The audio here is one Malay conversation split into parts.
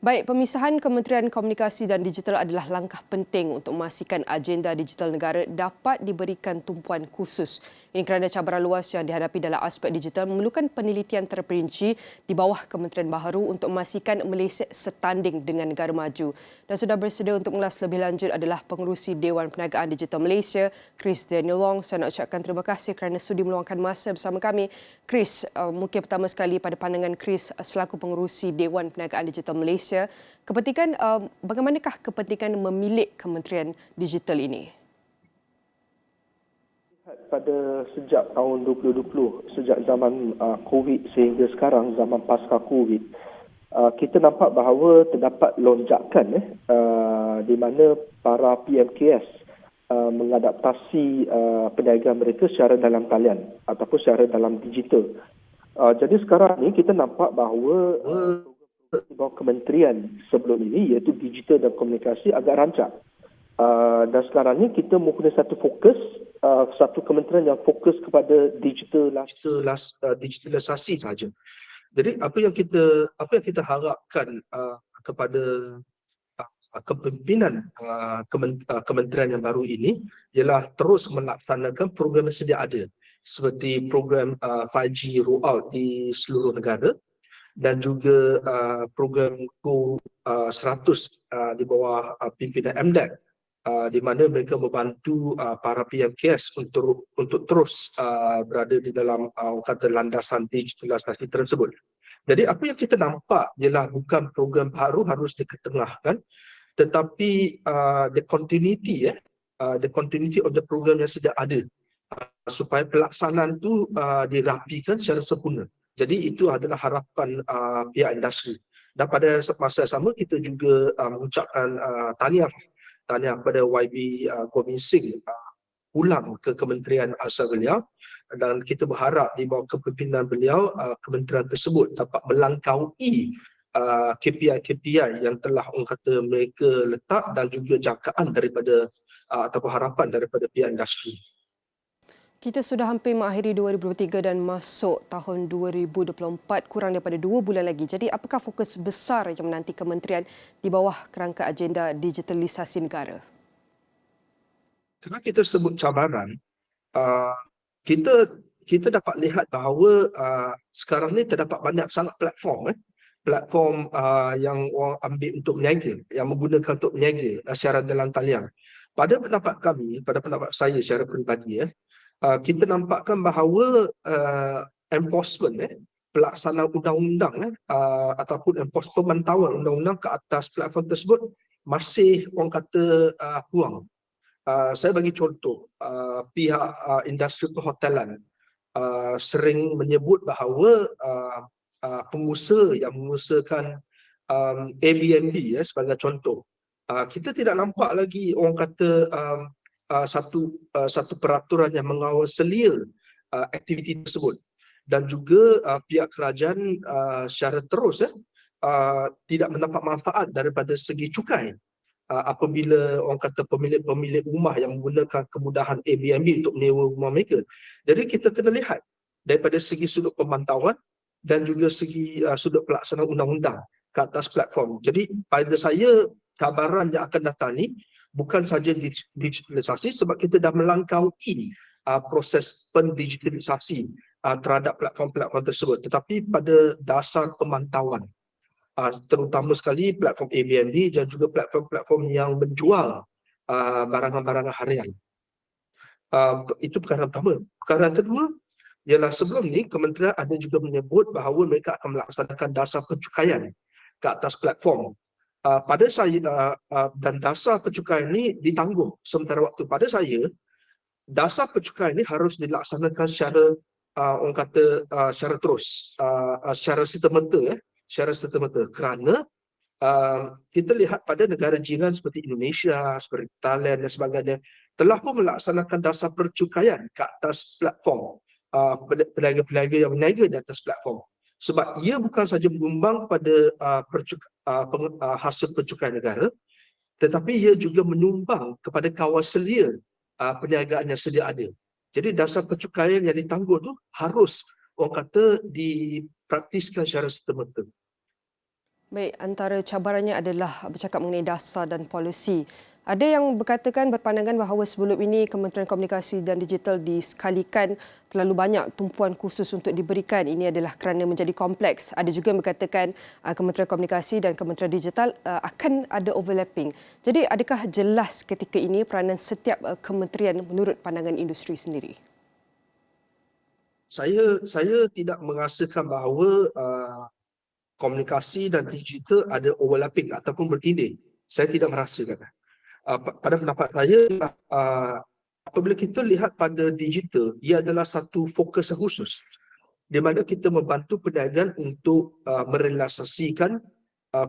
Baik, pemisahan Kementerian Komunikasi dan Digital adalah langkah penting untuk memastikan agenda digital negara dapat diberikan tumpuan khusus. Ini kerana cabaran luas yang dihadapi dalam aspek digital memerlukan penelitian terperinci di bawah Kementerian Baharu untuk memastikan Malaysia setanding dengan negara maju. Dan sudah bersedia untuk mengulas lebih lanjut adalah pengerusi Dewan Perniagaan Digital Malaysia, Chris Daniel Wong. Saya nak ucapkan terima kasih kerana sudi meluangkan masa bersama kami. Chris, mungkin pertama sekali pada pandangan Chris selaku pengerusi Dewan Perniagaan Digital Malaysia, bagaimanakah kepentingan memilik Kementerian Digital ini? Pada sejak tahun 2020, sejak zaman COVID sehingga sekarang, zaman pasca COVID, kita nampak bahawa terdapat lonjakan di mana para PMKS mengadaptasi perniagaan mereka secara dalam talian ataupun secara dalam digital. Jadi sekarang ni kita nampak bahawa di bawah kementerian sebelum ini iaitu digital dan komunikasi agak rancak. Dan sekarang ni kita mempunyai satu fokus, satu kementerian yang fokus kepada digitalisasi saja. Jadi apa yang kita harapkan kepada kepimpinan kementerian yang baru ini ialah terus melaksanakan program yang sedia ada seperti program 5G rollout di seluruh negara dan juga program Go 100 di bawah pimpinan MDEC, di mana mereka membantu para PMKS untuk terus berada di dalam kata landasan digitalisasi tersebut. Jadi apa yang kita nampak ialah bukan program baru harus diketengahkan, tetapi the continuity of the program yang sedia ada supaya pelaksanaan itu dirapikan secara sempurna. Jadi itu adalah harapan pihak industri. Dan pada masa yang sama kita juga mengucapkan tahniah kepada YB Govind pulang ke Kementerian Asal beliau, dan kita berharap di bawah kepimpinan beliau kementerian tersebut dapat melangkaui KPI yang telah orang kata mereka letak dan juga jangkaan daripada ataupun harapan daripada pihak industri. Kita sudah hampir mengakhiri 2023 dan masuk tahun 2024, kurang daripada 2 bulan lagi. Jadi apakah fokus besar yang menanti kementerian di bawah kerangka agenda digitalisasi negara? Kalau kita sebut cabaran, kita dapat lihat bahawa sekarang ni terdapat banyak sangat platform yang orang ambil untuk berniaga, yang menggunakan untuk berniaga secara dalam talian. Pada pendapat saya secara peribadi, kita nampakkan bahawa enforcement, pelaksanaan undang-undang ataupun pemantauan undang-undang ke atas platform tersebut masih orang kata kurang. Saya bagi contoh, pihak industri perhotelan sering menyebut bahawa pengusaha yang mengusahakan Airbnb sebagai contoh, kita tidak nampak lagi orang kata satu peraturan yang mengawal selia aktiviti tersebut, dan juga pihak kerajaan secara terus tidak mendapat manfaat daripada segi cukai apabila orang kata pemilik rumah yang menggunakan kemudahan Airbnb untuk menyewa rumah mereka. Jadi kita kena lihat daripada segi sudut pemantauan dan juga segi sudut pelaksanaan undang-undang ke atas platform. Jadi pada saya cabaran yang akan datang ni bukan saja digitalisasi, sebab kita dah melangkaui proses pendigitalisasi terhadap platform-platform tersebut, tetapi pada dasar pemantauan, terutama sekali platform Airbnb dan juga platform-platform yang menjual barangan-barangan harian. Itu perkara pertama. Perkara kedua ialah sebelum ni kementerian ada juga menyebut bahawa mereka akan melaksanakan dasar pencukaian ke atas platform. Pada saya dan dasar pencukaian ini ditangguh sementara waktu. Pada saya, dasar pencukaian ini harus dilaksanakan secara orang kata secara terus, secara serta-merta, kerana kita lihat pada negara jiran seperti Indonesia, seperti Thailand dan sebagainya telah pun melaksanakan dasar percukaian ke atas platform, peniaga-peniaga yang berniaga di atas platform. Sebab ia bukan saja menyumbang kepada hasil pencukaian negara, tetapi ia juga menyumbang kepada kawal selia perniagaan yang sedia ada. Jadi dasar pencukaian yang ditangguh tu harus orang kata dipraktiskan secara serta-merta. Baik, antara cabarannya adalah bercakap mengenai dasar dan polisi. Ada yang berkatakan berpandangan bahawa sebelum ini Kementerian Komunikasi dan Digital disekalikan terlalu banyak tumpuan khusus untuk diberikan. Ini adalah kerana menjadi kompleks. Ada juga yang berkatakan Kementerian Komunikasi dan Kementerian Digital akan ada overlapping. Jadi adakah jelas ketika ini peranan setiap kementerian menurut pandangan industri sendiri? Saya tidak merasakan bahawa komunikasi dan digital ada overlapping ataupun bertindih. Saya tidak merasakan. Pada pendapat saya, apabila kita lihat pada digital, ia adalah satu fokus yang khusus di mana kita membantu pedagang untuk merealisasikan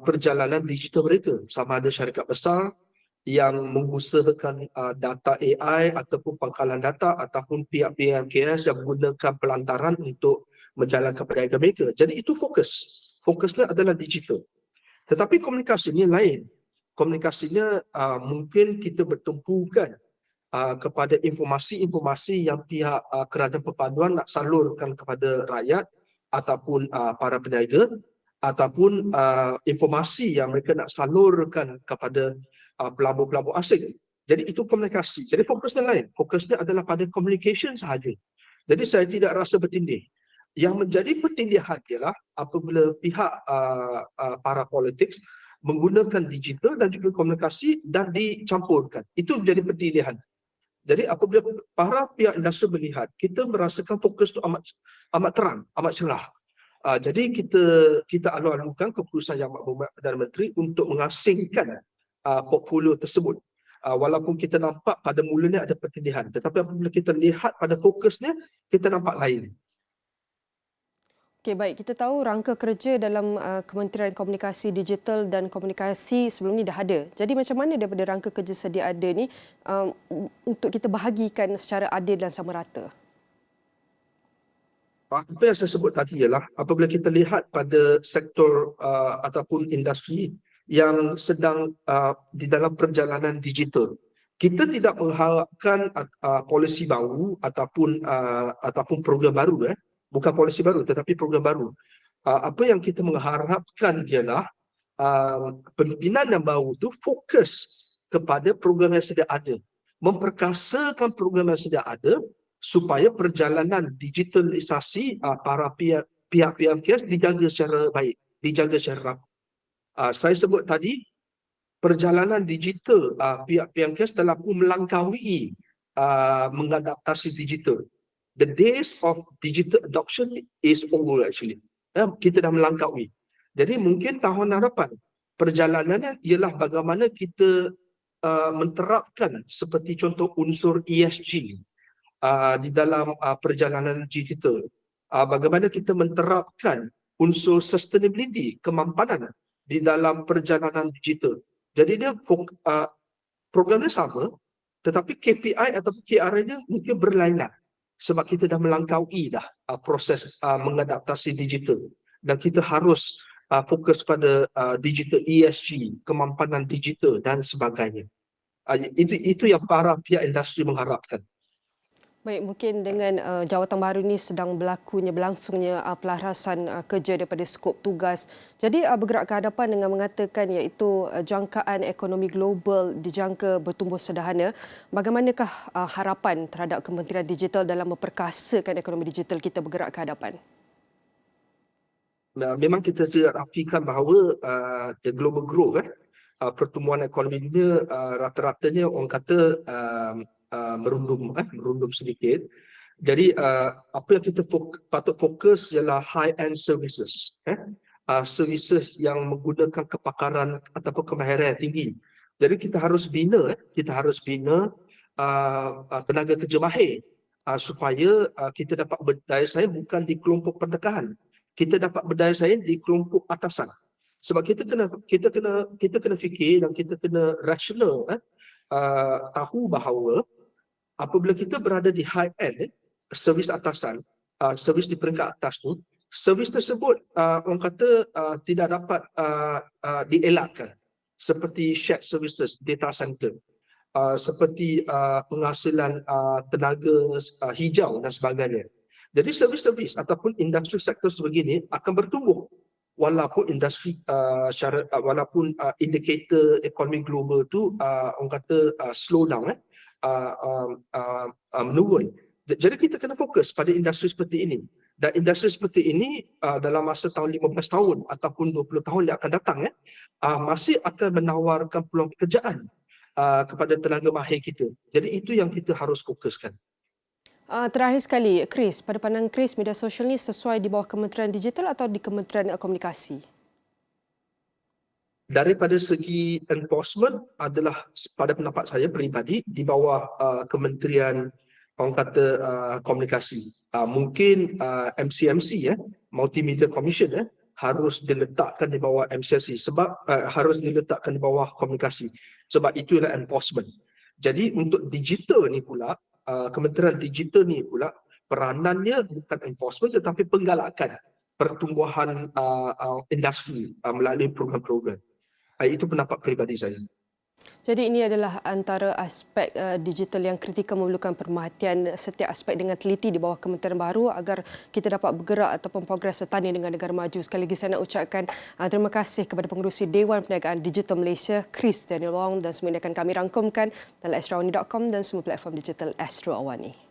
perjalanan digital mereka, sama ada syarikat besar yang mengusahakan data AI ataupun pangkalan data ataupun pihak PMKS yang menggunakan pelantaran untuk menjalankan perniagaan mereka. Jadi itu fokusnya adalah digital. Tetapi komunikasinya lain. Komunikasinya mungkin kita bertumpukan kepada informasi-informasi yang pihak kerajaan perpaduan nak salurkan kepada rakyat ataupun para peniaga, ataupun informasi yang mereka nak salurkan kepada pelabur-pelabur asing. Jadi itu komunikasi. Jadi fokusnya lain. Fokusnya adalah pada communication sahaja. Jadi saya tidak rasa bertindih. Yang menjadi pertindihan ialah apabila pihak para politik menggunakan digital dan juga komunikasi dan dicampurkan. Itu menjadi pertindihan. Jadi apabila para pihak industri melihat, kita merasakan fokus itu amat terang, amat cerah. Jadi kita alu-alukan keputusan Yang Berhormat Perdana Menteri untuk mengasingkan portfolio tersebut. Walaupun kita nampak pada mulanya ada pertindihan, tetapi apabila kita lihat pada fokusnya, kita nampak lain. Okey, baik. Kita tahu rangka kerja dalam Kementerian Komunikasi Digital dan Komunikasi sebelum ni dah ada. Jadi macam mana daripada rangka kerja sedia ada ni untuk kita bahagikan secara adil dan sama rata? Apa yang saya sebut tadi ialah apabila kita lihat pada sektor ataupun industri yang sedang di dalam perjalanan digital, kita tidak mengharapkan polisi baru ataupun program baru, bukan polisi baru tetapi program baru. Apa yang kita mengharapkan ialah pimpinan yang baru itu fokus kepada program yang sedia ada, memperkasakan program yang sedia ada supaya perjalanan digitalisasi para pihak PMKS dijaga secara baik, dijaga secara rapat. Saya sebut tadi, perjalanan digital pihak PMKS telah pun melangkaui mengadaptasi digital. The days of digital adoption is over actually. Kita dah melangkaui. Jadi mungkin tahun harapan perjalanannya ialah bagaimana kita menterapkan seperti contoh unsur ESG di dalam perjalanan digital. Bagaimana kita menterapkan unsur sustainability, kemampanan di dalam perjalanan digital. Jadi dia programnya sama, tetapi KPI atau KRA-nya mungkin berlainan. Sebab kita dah melangkaui dah proses mengadaptasi digital. Dan kita harus fokus pada digital ESG, kemampanan digital dan sebagainya. Itu yang para pihak industri mengharapkan. Baik, mungkin dengan jawatan baru ini sedang berlangsungnya pelarasan kerja daripada skop tugas. Jadi bergerak ke hadapan dengan mengatakan iaitu jangkaan ekonomi global dijangka bertumbuh sederhana. Bagaimanakah harapan terhadap Kementerian Digital dalam memperkasakan ekonomi digital kita bergerak ke hadapan? Memang kita tidak nafikan bahawa the global growth, pertumbuhan ekonomi dunia rata-ratanya orang kata merundum sedikit. Jadi apa yang kita patut fokus ialah high-end services, services yang menggunakan kepakaran ataupun kemahiran yang tinggi. Jadi kita harus bina tenaga kerja mahir supaya kita dapat berdaya saing bukan di kelompok pertekahan. Kita dapat berdaya saing di kelompok atasan. Sebab kita kena fikir dan kita kena rasional tahu bahawa apabila kita berada di high end, servis atasan, servis di peringkat atas tu, servis tersebut orang kata tidak dapat dielakkan, seperti shared services, data center, seperti penghasilan tenaga hijau dan sebagainya. Jadi servis-servis ataupun industri sektor sebegini akan bertumbuh walaupun industri indikator ekonomi global tu orang kata slow down menurun. Jadi kita kena fokus pada industri seperti ini. Dan industri seperti ini dalam masa tahun 15 tahun ataupun 20 tahun yang akan datang masih akan menawarkan peluang pekerjaan kepada tenaga mahir kita. Jadi itu yang kita harus fokuskan. Terakhir sekali, Chris, pada pandangan Chris, media sosial ini sesuai di bawah Kementerian Digital atau di Kementerian Komunikasi? Daripada segi enforcement adalah pada pendapat saya peribadi di bawah Kementerian orang kata komunikasi. Mungkin MCMC Multimedia Commission harus diletakkan di bawah MCMC sebab harus diletakkan di bawah komunikasi. Sebab itulah enforcement. Jadi untuk digital ni pula Kementerian Digital ni pula peranannya bukan enforcement tetapi penggalakan pertumbuhan industri melalui program-program. Itu pendapat peribadi saya. Jadi ini adalah antara aspek digital yang kritikal memerlukan perhatian setiap aspek dengan teliti di bawah kementerian baru agar kita dapat bergerak ataupun progres setanding dengan negara maju. Sekali lagi saya nak ucapkan terima kasih kepada pengerusi Dewan Perniagaan Digital Malaysia, Chris Daniel Wong, dan semua ini akan kami rangkumkan dalam astroawani.com dan semua platform digital Astro Awani.